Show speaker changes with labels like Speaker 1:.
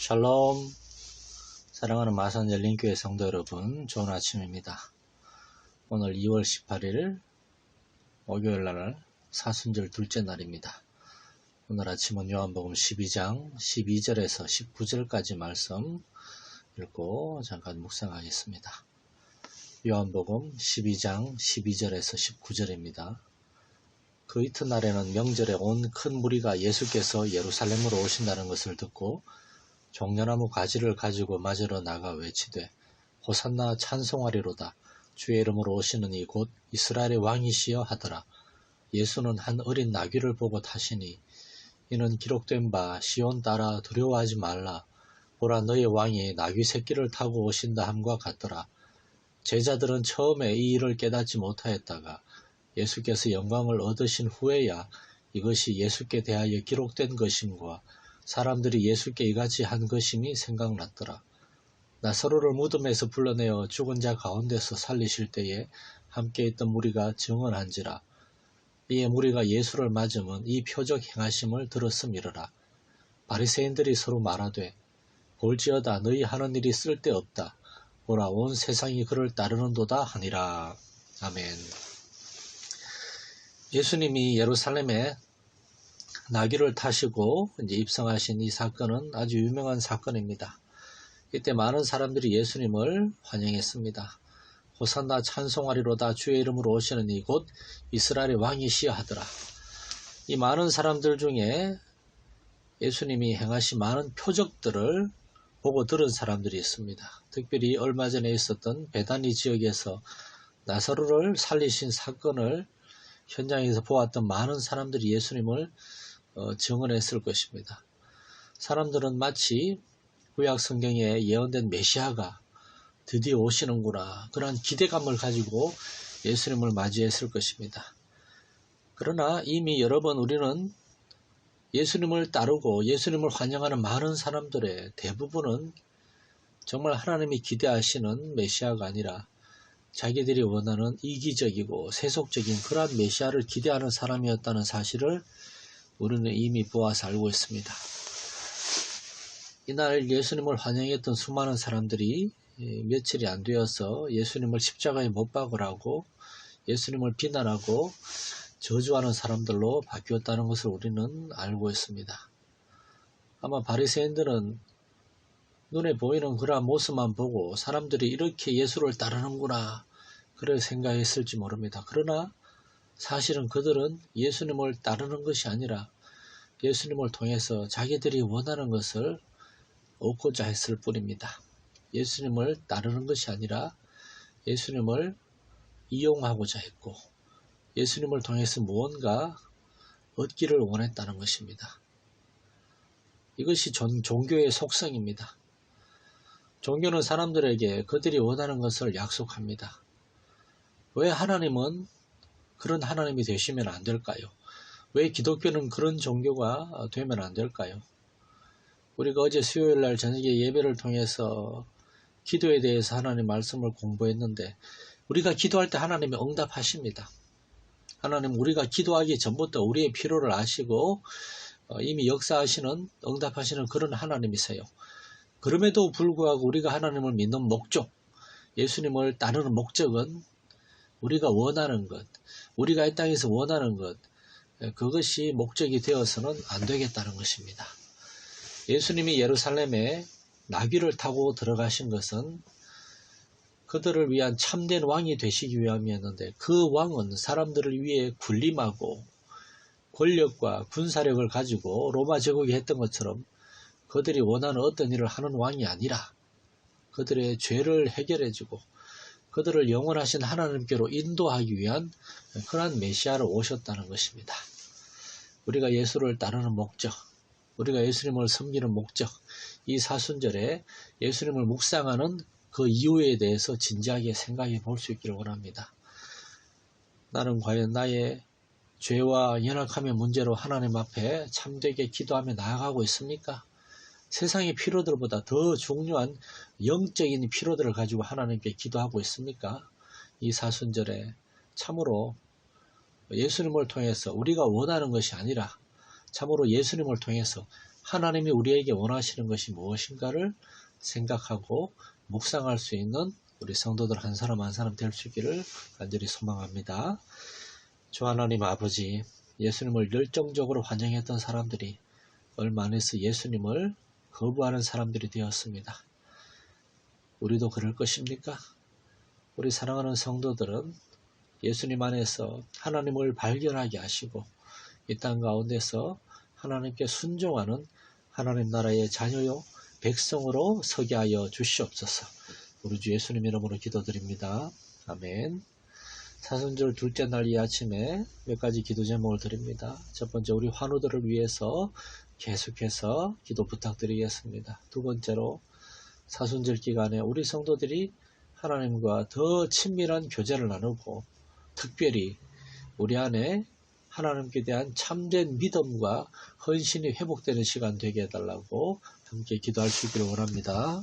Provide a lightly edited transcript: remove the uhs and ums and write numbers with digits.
Speaker 1: 샬롬. 사랑하는 마산 열린교회 성도 여러분, 좋은 아침입니다. 오늘 2월 18일 목요일날 사순절 둘째 날입니다. 오늘 아침은 요한복음 12장 12절에서 19절까지 말씀 읽고 잠깐 묵상하겠습니다. 요한복음 12장 12절에서 19절입니다. 그 이튿날에는 명절에 온 큰 무리가 예수께서 예루살렘으로 오신다는 것을 듣고 종려나무 가지를 가지고 맞으러 나가 외치되 호산나 찬송하리로다. 주의 이름으로 오시는 이 곧 이스라엘의 왕이시여 하더라. 예수는 한 어린 나귀를 보고 타시니 이는 기록된 바 시온 딸아 두려워하지 말라. 보라 너의 왕이 나귀 새끼를 타고 오신다 함과 같더라. 제자들은 처음에 이 일을 깨닫지 못하였다가 예수께서 영광을 얻으신 후에야 이것이 예수께 대하여 기록된 것임과 사람들이 예수께 이같이 한 것임이 생각났더라. 나사로를 무덤에서 불러내어 죽은 자 가운데서 살리실 때에 함께 있던 무리가 증언한지라. 이에 무리가 예수를 맞으면 이 표적 행하심을 들었음이러라. 바리새인들이 서로 말하되 볼지어다 너희 하는 일이 쓸데없다. 보라 온 세상이 그를 따르는도다 하니라. 아멘. 예수님이 예루살렘에 나귀를 타시고 이제 입성하신 이 사건은 아주 유명한 사건입니다. 이때 많은 사람들이 예수님을 환영했습니다. 호산나 찬송하리로다. 주의 이름으로 오시는 이 곧 이스라엘의 왕이시여 하더라. 이 많은 사람들 중에 예수님이 행하신 많은 표적들을 보고 들은 사람들이 있습니다. 특별히 얼마 전에 있었던 베다니 지역에서 나사로를 살리신 사건을 현장에서 보았던 많은 사람들이 예수님을 증언했을 것입니다. 사람들은 마치 구약 성경에 예언된 메시아가 드디어 오시는구나 그런 기대감을 가지고 예수님을 맞이했을 것입니다. 그러나 이미 여러 번 우리는 예수님을 따르고 예수님을 환영하는 많은 사람들의 대부분은 정말 하나님이 기대하시는 메시아가 아니라 자기들이 원하는 이기적이고 세속적인 그러한 메시아를 기대하는 사람이었다는 사실을 우리는 이미 보아서 알고 있습니다. 이날 예수님을 환영했던 수많은 사람들이 며칠이 안 되어서 예수님을 십자가에 못 박으라고 예수님을 비난하고 저주하는 사람들로 바뀌었다는 것을 우리는 알고 있습니다. 아마 바리새인들은 눈에 보이는 그러한 모습만 보고 사람들이 이렇게 예수를 따르는구나 그렇게 생각했을지 모릅니다. 그러나 사실은 그들은 예수님을 따르는 것이 아니라 예수님을 통해서 자기들이 원하는 것을 얻고자 했을 뿐입니다. 예수님을 따르는 것이 아니라 예수님을 이용하고자 했고 예수님을 통해서 무언가 얻기를 원했다는 것입니다. 이것이 종교의 속성입니다. 종교는 사람들에게 그들이 원하는 것을 약속합니다. 왜 하나님은 그런 하나님이 되시면 안 될까요? 왜 기독교는 그런 종교가 되면 안 될까요? 우리가 어제 수요일날 저녁에 예배를 통해서 기도에 대해서 하나님 말씀을 공부했는데 우리가 기도할 때 하나님이 응답하십니다. 하나님 우리가 기도하기 전부터 우리의 필요를 아시고 이미 역사하시는 응답하시는 그런 하나님이세요. 그럼에도 불구하고 우리가 하나님을 믿는 목적, 예수님을 따르는 목적은 우리가 원하는 것, 우리가 이 땅에서 원하는 것, 그것이 목적이 되어서는 안 되겠다는 것입니다. 예수님이 예루살렘에 나귀를 타고 들어가신 것은 그들을 위한 참된 왕이 되시기 위함이었는데 그 왕은 사람들을 위해 군림하고 권력과 군사력을 가지고 로마 제국이 했던 것처럼 그들이 원하는 어떤 일을 하는 왕이 아니라 그들의 죄를 해결해주고 그들을 영원하신 하나님께로 인도하기 위한 그러한 메시아로 오셨다는 것입니다. 우리가 예수를 따르는 목적, 우리가 예수님을 섬기는 목적, 이 사순절에 예수님을 묵상하는 그 이유에 대해서 진지하게 생각해 볼 수 있기를 원합니다. 나는 과연 나의 죄와 연약함의 문제로 하나님 앞에 참되게 기도하며 나아가고 있습니까? 세상의 필요들보다 더 중요한 영적인 필요들을 가지고 하나님께 기도하고 있습니까? 이 사순절에 참으로 예수님을 통해서 우리가 원하는 것이 아니라 참으로 예수님을 통해서 하나님이 우리에게 원하시는 것이 무엇인가를 생각하고 묵상할 수 있는 우리 성도들 한 사람 한 사람 될 수 있기를 간절히 소망합니다. 주 하나님 아버지, 예수님을 열정적으로 환영했던 사람들이 얼마 안에서 예수님을 거부하는 사람들이 되었습니다. 우리도 그럴 것입니까? 우리 사랑하는 성도들은 예수님 안에서 하나님을 발견하게 하시고 이 땅 가운데서 하나님께 순종하는 하나님 나라의 자녀요 백성으로 서게 하여 주시옵소서. 우리 주 예수님 이름으로 기도드립니다. 아멘. 사순절 둘째 날 이 아침에 몇 가지 기도 제목을 드립니다. 첫 번째, 우리 환우들을 위해서 계속해서 기도 부탁드리겠습니다. 두 번째로, 사순절 기간에 우리 성도들이 하나님과 더 친밀한 교제를 나누고 특별히 우리 안에 하나님께 대한 참된 믿음과 헌신이 회복되는 시간 되게 해달라고 함께 기도할 수 있기를 원합니다.